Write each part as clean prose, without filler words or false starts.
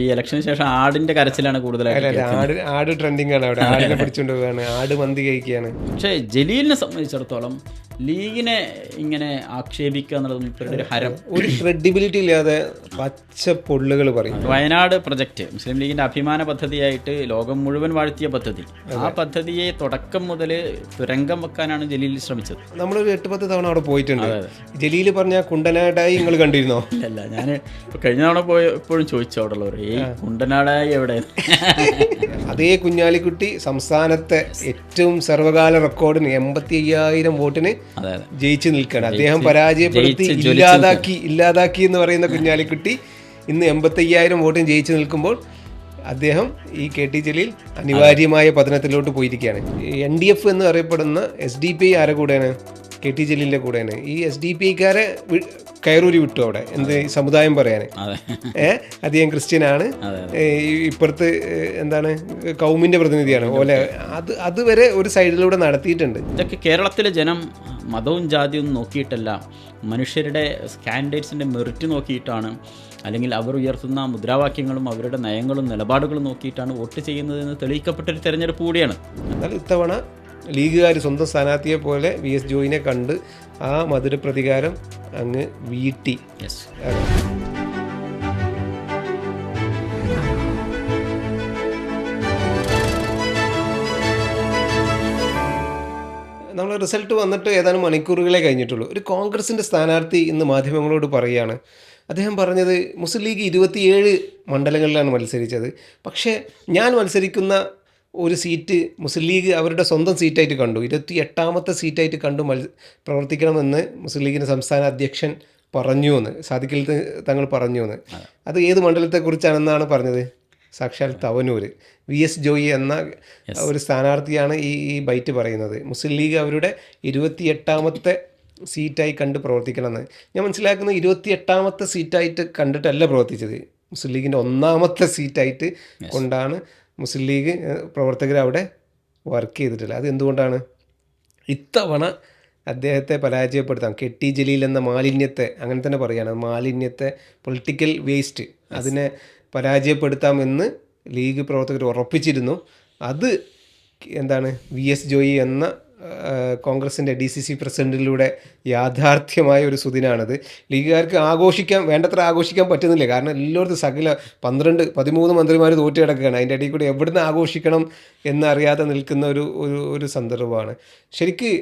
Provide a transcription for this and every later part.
ഈ ഇലക്ഷന് ശേഷം ആടിന്റെ കരച്ചിലാണ് കൂടുതലായിട്ട്. ആട് ട്രെൻഡിങ് ആണ് അവിടെ. ആടിനെ പിടിച്ചുകൊണ്ട് പോവുകയാണ്, ആട് മന്തി കഴിക്കുകയാണ്. പക്ഷേ ജലീലിനെ സംബന്ധിച്ചിടത്തോളം ലീഗിനെ ഇങ്ങനെ ആക്ഷേപിക്കുക എന്നുള്ളത് ഒരു ഹരം, ഒരു ക്രെഡിബിലിറ്റി ഇല്ലാതെ പച്ച പൊള്ളുകൾ പറയും. വയനാട് പ്രൊജക്ട് മുസ്ലിം ലീഗിന്റെ അഭിമാന പദ്ധതിയായിട്ട് ലോകം മുഴുവൻ വാഴ്ത്തിയ പദ്ധതി, ആ പദ്ധതിയെ തുടക്കം മുതൽ തുരങ്കം വെക്കാനാണ് ജലീൽ ശ്രമിച്ചത്. നമ്മളൊരു 8-10 തവണ അവിടെ പോയിട്ടുണ്ട്. ജലീൽ പറഞ്ഞ കുണ്ടനാടായി നിങ്ങൾ കണ്ടിരുന്നോ? ഇല്ല, ഞാൻ കഴിഞ്ഞ തവണ പോയപ്പോഴും ചോദിച്ചു അവിടെ ഉള്ളവർ, ഈ കുണ്ടനാടായി എവിടെ? അതേ കുഞ്ഞാലിക്കുട്ടി സംസ്ഥാനത്തെ ഏറ്റവും സർവകാല റെക്കോർഡിന് 85,000 വോട്ടിന് ജയിച്ചു നിൽക്കുകയാണ്. അദ്ദേഹം പരാജയപ്പെടുത്തി ഇല്ലാതാക്കി എന്ന് പറയുന്ന കുഞ്ഞാലിക്കുട്ടി ഇന്ന് 85,000 വോട്ടിന് ജയിച്ചു നിൽക്കുമ്പോൾ അദ്ദേഹം ഈ KT ജലീൽ അനിവാര്യമായ പതനത്തിലോട്ട് പോയിരിക്കുകയാണ്. NDF എന്ന് അറിയപ്പെടുന്ന SDPI ആരെ കൂടെയാണ്? KT ജലീലിന്റെ കൂടെയാണ്. ഈ SDPIക്കാരെ കയറൂരി വിട്ടു അവിടെ, എന്ത് സമുദായം പറയാൻ. അദ്ദേഹം ക്രിസ്ത്യനാണ്, ഇപ്പുറത്ത് എന്താണ് കൗമിന്റെ പ്രതിനിധിയാണ് പോലെ. അതുവരെ ഒരു സൈഡിലൂടെ നടത്തിയിട്ടുണ്ട്. ഇതൊക്കെ കേരളത്തിലെ ജനം മതവും ജാതിയും നോക്കിയിട്ടല്ല, മനുഷ്യരുടെ കാൻഡിഡേറ്റ്സിൻ്റെ മെറിറ്റ് നോക്കിയിട്ടാണ്, അല്ലെങ്കിൽ അവർ ഉയർത്തുന്ന മുദ്രാവാക്യങ്ങളും അവരുടെ നയങ്ങളും നിലപാടുകളും നോക്കിയിട്ടാണ് വോട്ട് ചെയ്യുന്നതെന്ന് തെളിയിക്കപ്പെട്ടൊരു തെരഞ്ഞെടുപ്പ് കൂടിയാണ്. എന്നാൽ ഇത്തവണ ലീഗുകാർ സ്വന്തം സ്ഥാനാർത്ഥിയെ പോലെ VS ജോയിനെ കണ്ട് ആ മധുര പ്രതികാരം അങ്ങ് വീട്ടി. നമ്മൾ റിസൾട്ട് വന്നിട്ട് ഏതാനും മണിക്കൂറുകളെ കഴിഞ്ഞിട്ടുള്ളൂ. ഒരു കോൺഗ്രസിൻ്റെ സ്ഥാനാർത്ഥി ഇന്ന് മാധ്യമങ്ങളോട് പറയുകയാണ്. അദ്ദേഹം പറഞ്ഞത് മുസ്ലിം ലീഗ് 27 മണ്ഡലങ്ങളിലാണ് മത്സരിച്ചത്, പക്ഷേ ഞാൻ മത്സരിക്കുന്ന ഒരു സീറ്റ് മുസ്ലിം ലീഗ് അവരുടെ സ്വന്തം സീറ്റായിട്ട് കണ്ടു, 28ാമത്തെ സീറ്റായിട്ട് കണ്ടു പ്രവർത്തിക്കണമെന്ന് മുസ്ലിം ലീഗിൻ്റെ സംസ്ഥാന അധ്യക്ഷൻ പറഞ്ഞു എന്ന്, സാദിഖലി തങ്ങൾ പറഞ്ഞു എന്ന്. അത് ഏത് മണ്ഡലത്തെക്കുറിച്ചാണെന്നാണ് പറഞ്ഞത്? സാക്ഷാൽ തവനൂർ. VS ജോയി എന്ന ഒരു സ്ഥാനാർത്ഥിയാണ് ഈ ബൈറ്റ് പറയുന്നത്. മുസ്ലിം ലീഗ് അവരുടെ 28ാമത്തെ സീറ്റായി കണ്ട് പ്രവർത്തിക്കണമെന്ന്. ഞാൻ മനസ്സിലാക്കുന്നത് 28ാമത്തെ സീറ്റായിട്ട് കണ്ടിട്ടല്ല പ്രവർത്തിച്ചത്, മുസ്ലിം ലീഗിൻ്റെ 1ാമത്തെ സീറ്റായിട്ട് കൊണ്ടാണ് മുസ്ലിം ലീഗ് പ്രവർത്തകർ അവിടെ വർക്ക് ചെയ്തിട്ടില്ല. അത് എന്തുകൊണ്ടാണ്? ഇത്തവണ അദ്ദേഹത്തെ പരാജയപ്പെടുത്താം, KT ജലീൽ എന്ന മാലിന്യത്തെ, അങ്ങനെ തന്നെ പറയുകയാണ്, മാലിന്യത്തെ, പൊളിറ്റിക്കൽ വേസ്റ്റ്, അതിനെ പരാജയപ്പെടുത്താമെന്ന് ലീഗ് പ്രവർത്തകർ ഉറപ്പിച്ചിരുന്നു. അത് എന്താണ് VS ജോയി എന്ന കോൺഗ്രസിൻ്റെ DCC പ്രസിഡന്റിലൂടെ യാഥാർത്ഥ്യമായ ഒരു സുദിനാണത്. ലീഗുകാർക്ക് വേണ്ടത്ര ആഘോഷിക്കാൻ പറ്റുന്നില്ല. കാരണം എല്ലായിടത്തും സകല 13 മന്ത്രിമാർ തോറ്റ് കിടക്കുകയാണ്. അതിൻ്റെ ഇടയിൽ കൂടി എവിടുന്ന് ആഘോഷിക്കണം എന്നറിയാതെ നിൽക്കുന്ന ഒരു സന്ദർഭമാണ്. ശരിക്ക്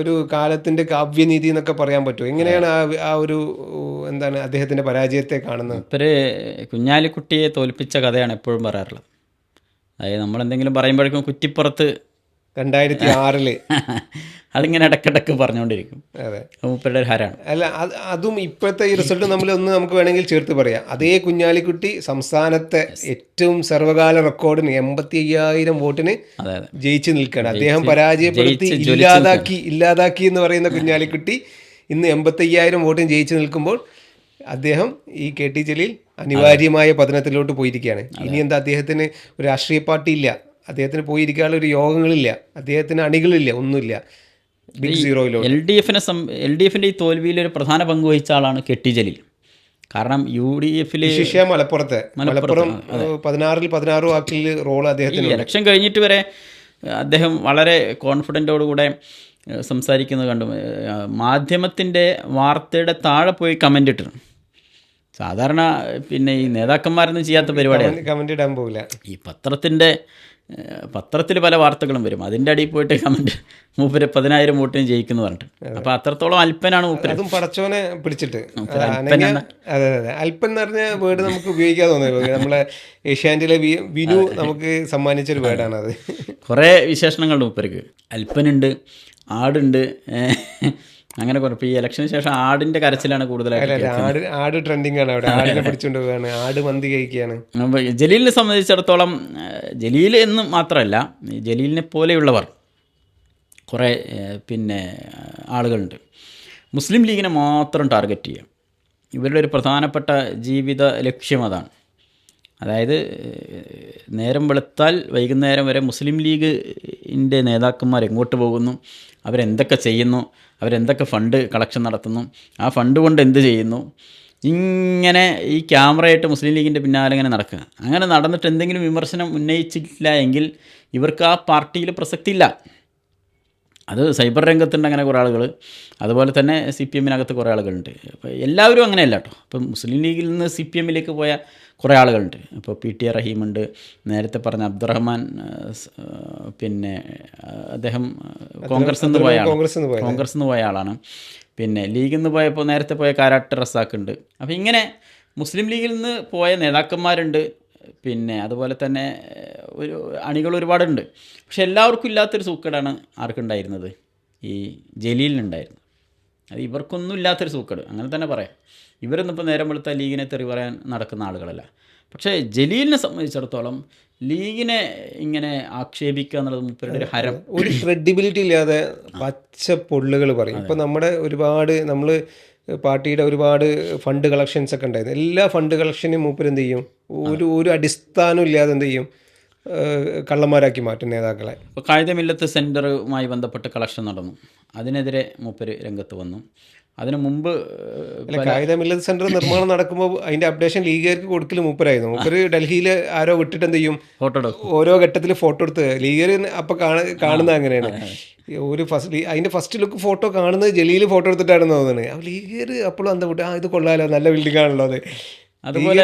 ഒരു കാലത്തിൻ്റെ കാവ്യനീതി എന്നൊക്കെ പറയാൻ പറ്റുമോ? എങ്ങനെയാണ് ആ ഒരു എന്താണ് അദ്ദേഹത്തിൻ്റെ പരാജയത്തെ കാണുന്നത്? ഒരു കുഞ്ഞാലിക്കുട്ടിയെ തോൽപ്പിച്ച കഥയാണ് എപ്പോഴും പറയാറുള്ളത്. അതായത് നമ്മളെന്തെങ്കിലും പറയുമ്പോഴേക്കും കുറ്റിപ്പുറത്ത് 2006 അതിങ്ങനെ ഇടയ്ക്കിടയ്ക്ക് പറഞ്ഞുകൊണ്ടിരിക്കും. അതെ, മൂപ്പരുടെ ഒരു ഹരാണ്. അല്ല, അതും ഇപ്പോഴത്തെ ഈ റിസൾട്ട് നമുക്ക് വേണമെങ്കിൽ ചേർത്ത് പറയാം. അതേ കുഞ്ഞാലിക്കുട്ടി സംസ്ഥാനത്തെ ഏറ്റവും സർവകാല റെക്കോർഡിന് 85,000 വോട്ടിന് ജയിച്ചു നിൽക്കുകയാണ്. അദ്ദേഹം പരാജയപ്പെടുത്തി ഇല്ലാതാക്കി എന്ന് പറയുന്ന കുഞ്ഞാലിക്കുട്ടി ഇന്ന് 85,000 വോട്ടിന് ജയിച്ചു നിൽക്കുമ്പോൾ അദ്ദേഹം ഈ KT ജലീൽ അനിവാര്യമായ പതനത്തിലോട്ട് പോയിരിക്കുകയാണ്. ഇനി എന്താ, അദ്ദേഹത്തിന് ഒരു രാഷ്ട്രീയ പാർട്ടി ഇല്ല, അദ്ദേഹത്തിന് പോയിരിക്കാനുള്ള ഒരു യോഗങ്ങളില്ല, അദ്ദേഹത്തിന് അണികളില്ല, ഒന്നുമില്ല. ബിഗ് സീറോയിലോട്ട് LDFിൻ്റെ ഈ തോൽവിയിൽ ഒരു പ്രധാന പങ്ക് വഹിച്ച ആളാണ് KT ജലീൽ. കാരണം UDF മലപ്പുറം 16 വാക്കിൽ റോൾ അദ്ദേഹത്തിന്. ഇലക്ഷൻ കഴിഞ്ഞിട്ട് വരെ അദ്ദേഹം വളരെ കോൺഫിഡൻറ്റോടുകൂടെ സംസാരിക്കുന്നത് കണ്ടു. മാധ്യമത്തിൻ്റെ വാർത്തയുടെ താഴെ പോയി കമൻ്റ് ഇട്ടിരുന്നു. സാധാരണ പിന്നെ ഈ നേതാക്കന്മാരൊന്നും ചെയ്യാത്ത പരിപാടിയാണ് കമൻ്റ് ഇടാൻ പോകില്ല. ഈ പത്രത്തിൽ പല വാർത്തകളും വരും, അതിൻ്റെ അടിയിൽ പോയിട്ട് കമൻറ്റ് മൂപ്പര് 10,000 വോട്ടിന് ജയിക്കുന്നു പറഞ്ഞിട്ട്. അപ്പോൾ അത്രത്തോളം അല്പനാണ് മൂപ്പര്. അതും പടച്ചോനെ പിടിച്ചിട്ട്. അതെ, അല്പൻ എന്ന് പറഞ്ഞ വേർഡ് നമുക്ക് ഉപയോഗിക്കാൻ തോന്നുന്നത് നമ്മളെ ഏഷ്യാനെറ്റിലെ വിനു നമുക്ക് സമ്മാനിച്ചൊരു വേർഡാണ് അത്. കുറേ വിശേഷണങ്ങളുണ്ട് മൂപ്പർക്ക്. അല്പനുണ്ട്, ആടുണ്ട്, അങ്ങനെ കുറേ. ഈ ഇലക്ഷന് ശേഷം ആടിന്റെ കരച്ചിലാണ് കൂടുതലായിട്ട്. ആട് ട്രെൻഡിങ് ആണ് അവിടെ. ആടിനെ പിടിച്ചുകൊണ്ട് പോവുകയാണ്, ആട് മന്തി കഴിക്കുകയാണ്. ജലീലിനെ സംബന്ധിച്ചിടത്തോളം, ജലീൽ എന്ന് മാത്രമല്ല, ജലീലിനെ പോലെയുള്ളവർ കുറേ പിന്നെ ആളുകളുണ്ട്. മുസ്ലിം ലീഗിനെ മാത്രം ടാർഗറ്റ് ചെയ്യുക. ഇവരുടെ ഒരു പ്രധാനപ്പെട്ട ജീവിത ലക്ഷ്യം അതാണ്. അതായത് നേരം വെളുത്താൽ വൈകുന്നേരം വരെ മുസ്ലിം ലീഗിൻ്റെ നേതാക്കന്മാർ എങ്ങോട്ട് പോകുന്നു, അവരെന്തൊക്കെ ചെയ്യുന്നു, അവരെന്തൊക്കെ ഫണ്ട് കളക്ഷൻ നടത്തുന്നു, ആ ഫണ്ട് കൊണ്ട് എന്ത് ചെയ്യുന്നു, ഇങ്ങനെ ഈ ക്യാമറയായിട്ട് മുസ്ലിം ലീഗിൻ്റെ പിന്നാലെ ഇങ്ങനെ നടക്കുക. അങ്ങനെ നടന്നിട്ട് എന്തെങ്കിലും വിമർശനം ഉന്നയിച്ചിട്ടില്ല എങ്കിൽ ഇവർക്ക് ആ പാർട്ടിയിൽ പ്രസക്തിയില്ല. അത് സൈബർ രംഗത്തുണ്ട് അങ്ങനെ കുറേ ആളുകൾ, അതുപോലെ തന്നെ CPM-നകത്ത് കുറേ ആളുകളുണ്ട്. അപ്പോൾ എല്ലാവരും അങ്ങനെയല്ല കേട്ടോ. ഇപ്പം മുസ്ലിം ലീഗിൽ നിന്ന് CPM-ലേക്ക് പോയ കുറേ ആളുകളുണ്ട്. ഇപ്പോൾ PT റഹീമുണ്ട്, നേരത്തെ പറഞ്ഞ അബ്ദുറഹ്മാൻ, പിന്നെ അദ്ദേഹം കോൺഗ്രസ് നിന്ന് പോയ ആളാണ്. പിന്നെ ലീഗിൽ നിന്ന് പോയപ്പോൾ നേരത്തെ പോയ കാരാട്ട് റസാഖുണ്ട്. അപ്പോൾ ഇങ്ങനെ മുസ്ലിം ലീഗിൽ നിന്ന് പോയ നേതാക്കന്മാരുണ്ട്. പിന്നെ അതുപോലെ തന്നെ ഒരു അണികൾ ഒരുപാടുണ്ട്. പക്ഷെ എല്ലാവർക്കും ഇല്ലാത്തൊരു സൂക്കേടാണ് ആർക്കുണ്ടായിരുന്നത്, ഈ ജലീലിനുണ്ടായിരുന്നത്. അത് ഇവർക്കൊന്നും ഇല്ലാത്തൊരു സൂക്കേട്, അങ്ങനെ തന്നെ പറയാം. ഇവരൊന്നും ഇപ്പോൾ നേരം വെളുത്ത ലീഗിനെ തെറി പറയാൻ നടക്കുന്ന ആളുകളല്ല. പക്ഷേ ജലീലിനെ സംബന്ധിച്ചിടത്തോളം ലീഗിനെ ഇങ്ങനെ ആക്ഷേപിക്കുക എന്നുള്ളത് മൂപ്പരുടെ ഒരു ഹരം. ഒരു ക്രെഡിബിലിറ്റി ഇല്ലാതെ പച്ച പൊള്ളുകൾ പറയും. ഇപ്പോൾ നമ്മുടെ ഒരുപാട് നമ്മൾ പാർട്ടിയുടെ ഒരുപാട് ഫണ്ട് കളക്ഷൻസ് ഒക്കെ ഉണ്ടായിരുന്നു. എല്ലാ ഫണ്ട് കളക്ഷനും മൂപ്പർ എന്ത് ചെയ്യും, ഒരു അടിസ്ഥാനം ഇല്ലാതെ എന്ത് ചെയ്യും, കള്ളന്മാരാക്കി മാറ്റും നേതാക്കളെ. ഇപ്പോൾ കായികമില്ലത്ത് സെൻറ്ററുമായി ബന്ധപ്പെട്ട് കളക്ഷൻ നടന്നു, അതിനെതിരെ മൂപ്പര് രംഗത്ത് വന്നു. അതിനു മുമ്പ് കായികമില്ലത്ത് സെൻറ്റർ നിർമ്മാണം നടക്കുമ്പോൾ അതിൻ്റെ അപ്ഡേഷൻ ലീഗുകാർക്ക് കൊടുക്കൽ മൂപ്പരായിരുന്നു. മൂപ്പര് ഡൽഹിയിൽ ആരോ വിട്ടിട്ട് എന്ത് ചെയ്യും, ഫോട്ടോ എടുക്കും, ഓരോ ഘട്ടത്തിൽ ഫോട്ടോ എടുത്ത് ലീഗർ അപ്പോൾ കാണുന്നത് അങ്ങനെയാണ്. ഒരു അതിൻ്റെ ഫസ്റ്റ് ലുക്ക് ഫോട്ടോ കാണുന്നത് ജലീൽ ഫോട്ടോ എടുത്തിട്ടാണെന്ന് തോന്നുന്നത്. അപ്പോൾ ലീഗർ അപ്പോഴും എന്താ വിട്ട്, ഇത് കൊള്ളാലോ, നല്ല ബിൽഡിംഗ് ആണല്ലോ അത്. അതുപോലെ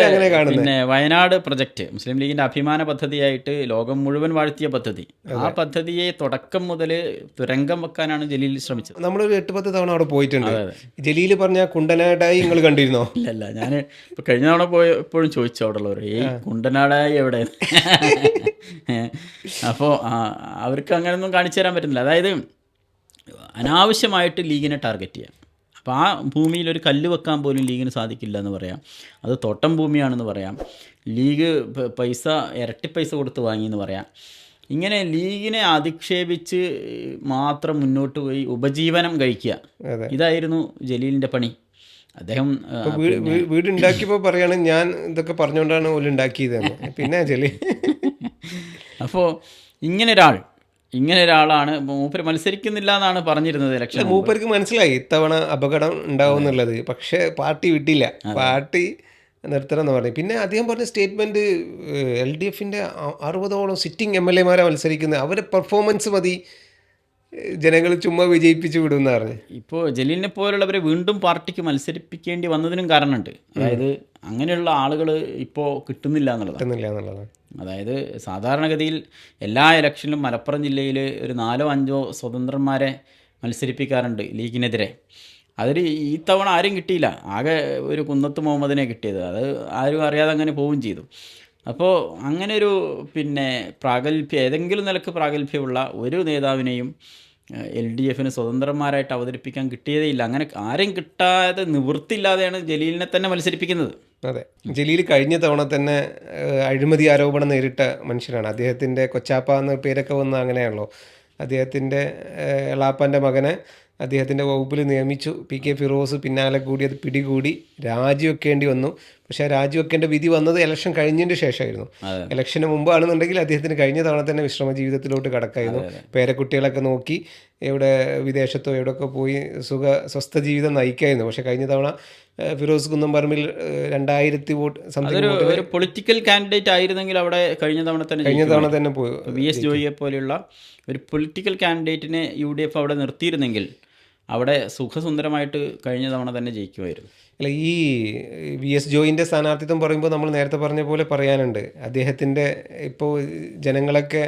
പിന്നെ വയനാട് പ്രൊജക്റ്റ് മുസ്ലിം ലീഗിൻ്റെ അഭിമാന പദ്ധതിയായിട്ട് ലോകം മുഴുവൻ വാഴ്ത്തിയ പദ്ധതി. ആ പദ്ധതിയെ തുടക്കം മുതൽ തുരങ്കം വെക്കാനാണ് ജലീൽ ശ്രമിച്ചത്. നമ്മളൊരു 8-10 തവണ അവിടെ പോയിട്ടുണ്ട്. ജലീൽ പറഞ്ഞ കുണ്ടനാടായി നിങ്ങൾ കണ്ടിരുന്നോ? ഇല്ലല്ല, ഞാൻ ഇപ്പോൾ കഴിഞ്ഞ തവണ പോയപ്പോഴും ചോദിച്ചു അവിടെ ഉള്ളവർ, ഈ കുണ്ടനാടായി എവിടെ? അപ്പോൾ അവർക്ക് അങ്ങനെയൊന്നും കാണിച്ചു തരാൻ പറ്റുന്നില്ല. അതായത് അനാവശ്യമായിട്ട് ലീഗിനെ ടാർഗറ്റ് ചെയ്യാം. അപ്പോൾ ആ ഭൂമിയിൽ ഒരു കല്ല് വെക്കാൻ പോലും ലീഗിന് സാധിക്കില്ല എന്ന് പറയാം. അത് തോട്ടം ഭൂമിയാണെന്ന് പറയാം. ലീഗ് പൈസ ഇരട്ടി പൈസ കൊടുത്ത് വാങ്ങിയെന്ന് പറയാം. ഇങ്ങനെ ലീഗിനെ അധിക്ഷേപിച്ച് മാത്രം മുന്നോട്ട് പോയി ഉപജീവനം കഴിക്കുക, ഇതായിരുന്നു ജലീലിൻ്റെ പണി. അദ്ദേഹം വീട് ഉണ്ടാക്കിയപ്പോൾ പറയാണ്, ഞാൻ ഇതൊക്കെ പറഞ്ഞുകൊണ്ടാണ് ഓല് ഉണ്ടാക്കിയതെന്ന്. പിന്നെ ജലീൽ അപ്പോൾ ഇങ്ങനെ ഒരാളാണ് മൂപ്പര് മത്സരിക്കുന്നില്ല എന്നാണ് പറഞ്ഞിരുന്നത് ഇലക്ഷൻ. മൂപ്പർക്ക് മനസ്സിലായി ഇത്തവണ അപകടം ഉണ്ടാവും എന്നുള്ളത്. പക്ഷേ പാർട്ടി വിട്ടില്ല, പാർട്ടി നിർത്തണം എന്ന് പറഞ്ഞു. പിന്നെ അദ്ദേഹം പറഞ്ഞ സ്റ്റേറ്റ്മെൻറ്റ്, LDFൻ്റെ 60ഓളം സിറ്റിംഗ് MLA-മാരെ മത്സരിക്കുന്നത്, അവരെ പെർഫോമൻസ് മതി, ജനങ്ങൾ ചുമ്മാ വിജയിപ്പിച്ചു വിടുമെന്ന് പറഞ്ഞു. ഇപ്പോൾ ജലീലിനെ പോലുള്ളവരെ വീണ്ടും പാർട്ടിക്ക് മത്സരിപ്പിക്കേണ്ടി വന്നതിനും കാരണമുണ്ട്. അതായത് അങ്ങനെയുള്ള ആളുകൾ ഇപ്പോൾ കിട്ടുന്നില്ല എന്നുള്ളതാണ്. അതായത് സാധാരണഗതിയിൽ എല്ലാ ഇലക്ഷനിലും മലപ്പുറം ജില്ലയിൽ ഒരു 4-5 സ്വതന്ത്രന്മാരെ മത്സരിപ്പിക്കാറുണ്ട് ലീഗിനെതിരെ. അതിൽ ഈ തവണ ആരും കിട്ടിയില്ല, ആകെ ഒരു കുന്നത്ത് മുഹമ്മദിനെ കിട്ടിയത്. അത് ആരും അറിയാതെ അങ്ങനെ പോവുകയും ചെയ്തു. അപ്പോൾ അങ്ങനെ ഒരു പിന്നെ ഏതെങ്കിലും നിലക്ക് പ്രാഗൽഭ്യമുള്ള ഒരു നേതാവിനെയും LDFന് സ്വതന്ത്രന്മാരായിട്ട് അവതരിപ്പിക്കാൻ കിട്ടിയതേയില്ല. അങ്ങനെ ആരും കിട്ടാതെ നിവൃത്തിയില്ലാതെയാണ് ജലീലിനെ തന്നെ മത്സരിപ്പിക്കുന്നത്. അതെ, ജലീൽ കഴിഞ്ഞ തവണ തന്നെ അഴിമതി ആരോപണം നേരിട്ട മനുഷ്യനാണ്. അദ്ദേഹത്തിൻ്റെ കൊച്ചാപ്പ എന്ന പേരൊക്കെ വന്ന അങ്ങനെയാണല്ലോ. അദ്ദേഹത്തിൻ്റെ എളാപ്പൻ്റെ മകനെ അദ്ദേഹത്തിൻ്റെ വകുപ്പിൽ നിയമിച്ചു. PK ഫിറോസ് പിന്നാലെ കൂടി അത് പിടികൂടി രാജിവെക്കേണ്ടി വന്നു. പക്ഷേ രാജിവെക്കേണ്ട വിധി വന്നത് ഇലക്ഷൻ കഴിഞ്ഞതിൻ്റെ ശേഷമായിരുന്നു. ഇലക്ഷന് മുമ്പാണെന്നുണ്ടെങ്കിൽ അദ്ദേഹത്തിന് കഴിഞ്ഞ തവണ തന്നെ വിശ്രമ ജീവിതത്തിലോട്ട് കടക്കായിരുന്നു. പേരക്കുട്ടികളൊക്കെ നോക്കി എവിടെ വിദേശത്തോ എവിടെയൊക്കെ പോയി സ്വസ്ഥ ജീവിതം നയിക്കായിരുന്നു. പക്ഷേ കഴിഞ്ഞ തവണ ഫിറോസ് കുന്നംപറമ്പിൽ 2000 വോട്ട് സംതിങ് ഒരു പൊളിറ്റിക്കൽ കാൻഡിഡേറ്റ് ആയിരുന്നെങ്കിൽ അവിടെ കഴിഞ്ഞ തവണ തന്നെ പോയി. VS ജോയിയെ പോലെയുള്ള ഒരു പൊളിറ്റിക്കൽ കാൻഡിഡേറ്റിനെ UDF അവിടെ നിർത്തിയിരുന്നെങ്കിൽ അവിടെ സുഖസുന്ദരമായിട്ട് കഴിഞ്ഞ തവണ തന്നെ ജയിക്കുമായിരുന്നു. അല്ല, ഈ VS ജോയിൻ്റെ സ്ഥാനാർത്ഥിത്വം പറയുമ്പോൾ നമ്മൾ നേരത്തെ പറഞ്ഞ പോലെ പറയാനുണ്ട്. അദ്ദേഹത്തിൻ്റെ ഇപ്പോൾ ജനങ്ങളൊക്കെ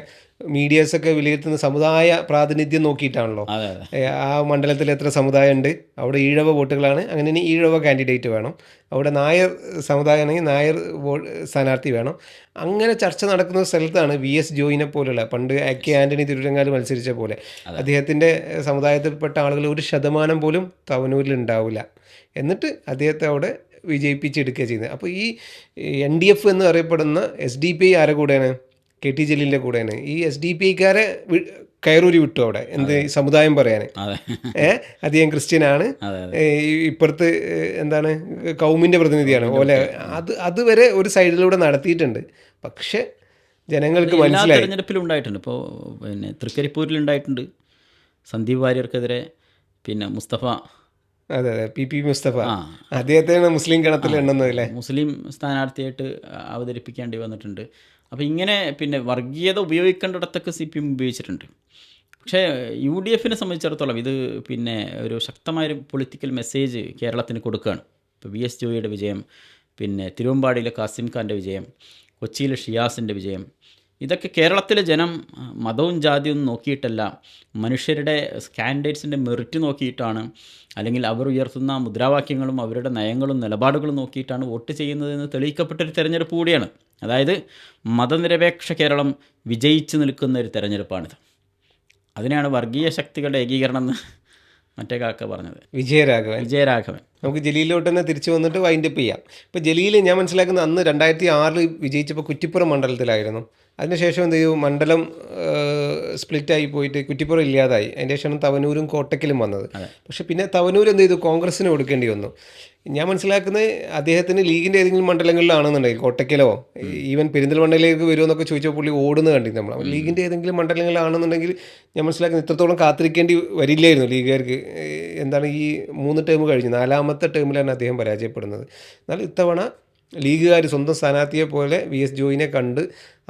മീഡിയാസൊക്കെ വിലയിരുത്തുന്ന സമുദായ പ്രാതിനിധ്യം നോക്കിയിട്ടാണല്ലോ. ആ മണ്ഡലത്തിൽ എത്ര സമുദായം ഉണ്ട്, അവിടെ ഈഴവ വോട്ടുകളാണ്, അങ്ങനെ ഇനി ഈഴവ കാൻഡിഡേറ്റ് വേണം. അവിടെ നായർ സമുദായമാണെങ്കിൽ നായർ സ്ഥാനാർത്ഥി വേണം. അങ്ങനെ ചർച്ച നടക്കുന്ന സ്ഥലത്താണ് VS ജോയിനെ പോലുള്ള, പണ്ട് AK ആൻ്റണി തിരുവരങ്ങാല് മത്സരിച്ച പോലെ അദ്ദേഹത്തിൻ്റെ സമുദായത്തിൽപ്പെട്ട ആളുകൾ 1% പോലും തവനൂരിൽ ഉണ്ടാവില്ല. എന്നിട്ട് അദ്ദേഹത്തെ അവിടെ വിജയിപ്പിച്ചെടുക്കുക ചെയ്യുന്നത്. അപ്പോൾ ഈ NDF എന്ന് അറിയപ്പെടുന്ന SDPI ആരെ കൂടെയാണ്? KT ജലീലിൻ്റെ കൂടെയാണ്. ഈ SDPIക്കാരെ കയറൂരി വിട്ടു അവിടെ, എന്ത് സമുദായം പറയാൻ. അദ്ദേഹം ക്രിസ്ത്യനാണ്, ഇപ്പുറത്ത് എന്താണ് കൗമിൻ്റെ പ്രതിനിധിയാണ് പോലെ. അതുവരെ ഒരു സൈഡിലൂടെ നടത്തിയിട്ടുണ്ട്. പക്ഷേ ജനങ്ങൾക്ക് മനസ്സിലായി. തെരഞ്ഞെടുപ്പിലും ഉണ്ടായിട്ടുണ്ട്. ഇപ്പോൾ പിന്നെ തൃക്കരിപ്പൂരിലുണ്ടായിട്ടുണ്ട്, സന്ദീപ് വാര്യർക്കെതിരെ പിന്നെ മുസ്തഫ അതെ അതെ, പി മുസ്തഫ ആ അദ്ദേഹത്തെയാണ് മുസ്ലിം ഗണത്തിൽ എണ്ണുന്നത് അല്ലേ? മുസ്ലിം സ്ഥാനാർത്ഥിയായിട്ട് അവതരിപ്പിക്കേണ്ടി വന്നിട്ടുണ്ട്. അപ്പോൾ ഇങ്ങനെ പിന്നെ വർഗീയത ഉപയോഗിക്കേണ്ടിടത്തൊക്കെ CPM ഉപയോഗിച്ചിട്ടുണ്ട്. പക്ഷേ UDFനെ സംബന്ധിച്ചിടത്തോളം ഇത് പിന്നെ ഒരു ശക്തമായൊരു പൊളിറ്റിക്കൽ മെസ്സേജ് കേരളത്തിന് കൊടുക്കുകയാണ്. ഇപ്പോൾ VS ജോയിയുടെ വിജയം, പിന്നെ തിരുവമ്പാടിയിലെ കാസിം ഖാൻ്റെ വിജയം, കൊച്ചിയിലെ ഷിയാസിൻ്റെ വിജയം, ഇതൊക്കെ കേരളത്തിലെ ജനം മതവും ജാതിയും നോക്കിയിട്ടല്ല, മനുഷ്യരുടെ കാൻഡിഡേറ്റ്സിൻ്റെ മെറിറ്റ് നോക്കിയിട്ടാണ്, അല്ലെങ്കിൽ അവർ ഉയർത്തുന്ന മുദ്രാവാക്യങ്ങളും അവരുടെ നയങ്ങളും നിലപാടുകളും നോക്കിയിട്ടാണ് വോട്ട് ചെയ്യുന്നതെന്ന് തെളിയിക്കപ്പെട്ടൊരു തെരഞ്ഞെടുപ്പ് കൂടിയാണ്. അതായത് മതനിരപേക്ഷ കേരളം വിജയിച്ചു നിൽക്കുന്ന ഒരു തെരഞ്ഞെടുപ്പാണിത്. അതിനെയാണ് വർഗീയ ശക്തികളുടെ ഏകീകരണം എന്ന് മറ്റേ കാക്ക പറഞ്ഞത്. വിജയരാഘവൻ. നമുക്ക് ജലീലിലോട്ട് തന്നെ തിരിച്ചു വന്നിട്ട് വൈൻഡപ്പ് ചെയ്യാം. ഇപ്പോൾ ജലീൽ ഞാൻ മനസ്സിലാക്കുന്ന അന്ന് 2006 വിജയിച്ചപ്പോൾ കുറ്റിപ്പുറം മണ്ഡലത്തിലായിരുന്നു. അതിനുശേഷം എന്ത് ചെയ്തു, മണ്ഡലം സ്പ്ലിറ്റായി പോയിട്ട് കുറ്റിപ്പുറം ഇല്ലാതായി. അതിൻ്റെ ശേഷമാണ് തവനൂരും കോട്ടക്കലും വന്നത്. പക്ഷേ പിന്നെ തവനൂർ എന്ത് ചെയ്തു, കോൺഗ്രസ്സിന് കൊടുക്കേണ്ടി വന്നു. ഞാൻ മനസ്സിലാക്കുന്നത് അദ്ദേഹത്തിന് ലീഗിൻ്റെ ഏതെങ്കിലും മണ്ഡലങ്ങളിലാണെന്നുണ്ടെങ്കിൽ, കോട്ടക്കലോ ഈവൻ പെരിന്തൽമണ്ണയിലേക്ക് വരുമെന്നൊക്കെ ചോദിച്ചാൽ പുള്ളി ഓടുന്നത് കണ്ടിരുന്നു നമ്മൾ. ലീഗിൻ്റെ ഏതെങ്കിലും മണ്ഡലങ്ങളിലാണെന്നുണ്ടെങ്കിൽ ഞാൻ മനസ്സിലാക്കുന്നത് ഇത്രത്തോളം കാത്തിരിക്കേണ്ടി വരില്ലായിരുന്നു ലീഗുകാർക്ക്. എന്താണ് ഈ 3 ടേം കഴിഞ്ഞു, 4ാമത്തെ ടേമിലാണ് അദ്ദേഹം പരാജയപ്പെടുന്നത്. എന്നാൽ ഇത്തവണ ലീഗുകാർ സ്വന്തം സ്ഥാനാർത്ഥിയെ പോലെ VS ജോയിനെ കണ്ട്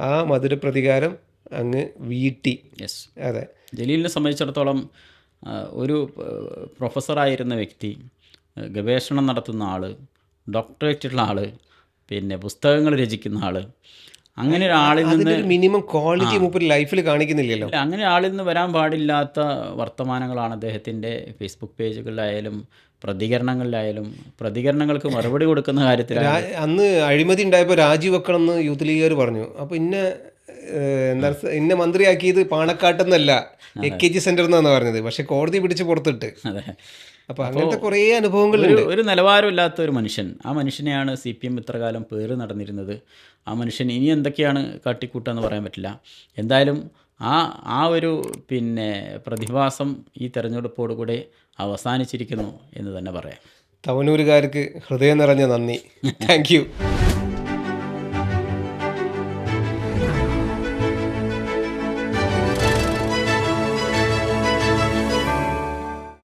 ആ മധുരപ്രതികാരം അങ്ങ് വീട്ടി. യെസ്. അതെ, ജലീലിനെ സംബന്ധിച്ചിടത്തോളം ഒരു പ്രൊഫസറായിരുന്ന വ്യക്തി, ഗവേഷണം നടത്തുന്ന ആൾ, ഡോക്ടറേറ്റുള്ള ആൾ, പിന്നെ പുസ്തകങ്ങൾ രചിക്കുന്ന ആൾ, അങ്ങനെ ഒരാളിൽ നിന്ന് മിനിമം ക്വാളിറ്റി മൂപ്പര് ലൈഫിൽ കാണിക്കുന്നില്ലല്ലോ. അങ്ങനെ ആളിൽ നിന്ന് വരാൻ പാടില്ലാത്ത വർത്തമാനങ്ങളാണ് അദ്ദേഹത്തിൻ്റെ ഫേസ്ബുക്ക് പേജുകളിലായാലും പ്രതികരണങ്ങളിലായാലും, പ്രതികരണങ്ങൾക്ക് മറുപടി കൊടുക്കുന്ന കാര്യത്തിൽ. അന്ന് അഴിമതി ഉണ്ടായപ്പോൾ രാജിവെക്കണം എന്ന് യൂത്ത് ലീഗുകാർ പറഞ്ഞു. അപ്പോൾ ഇന്നെ മന്ത്രിയാക്കിയത് പാണക്കാട്ടെന്നല്ല, AKG സെന്റർ എന്നാണ് പറഞ്ഞത്. പക്ഷെ കോടതി പിടിച്ച് പുറത്തിട്ട്. അതെ. അപ്പോൾ അങ്ങനത്തെ കുറേ അനുഭവങ്ങളുണ്ട്. ഒരു നിലവാരമില്ലാത്ത ഒരു മനുഷ്യൻ, ആ മനുഷ്യനെയാണ് CPM ഇത്രകാലം പേര് നടന്നിരുന്നത്. ആ മനുഷ്യൻ ഇനി എന്തൊക്കെയാണ് കാട്ടിക്കൂട്ടെന്ന് പറയാൻ പറ്റില്ല. എന്തായാലും ആ ഒരു പിന്നെ പ്രതിഭാസം ഈ തെരഞ്ഞെടുപ്പോടുകൂടെ അവസാനിച്ചിരിക്കുന്നു എന്ന് തന്നെ പറയാം. തവനൂരുകാർക്ക് ഹൃദയം നിറഞ്ഞ നന്ദി. Thank you.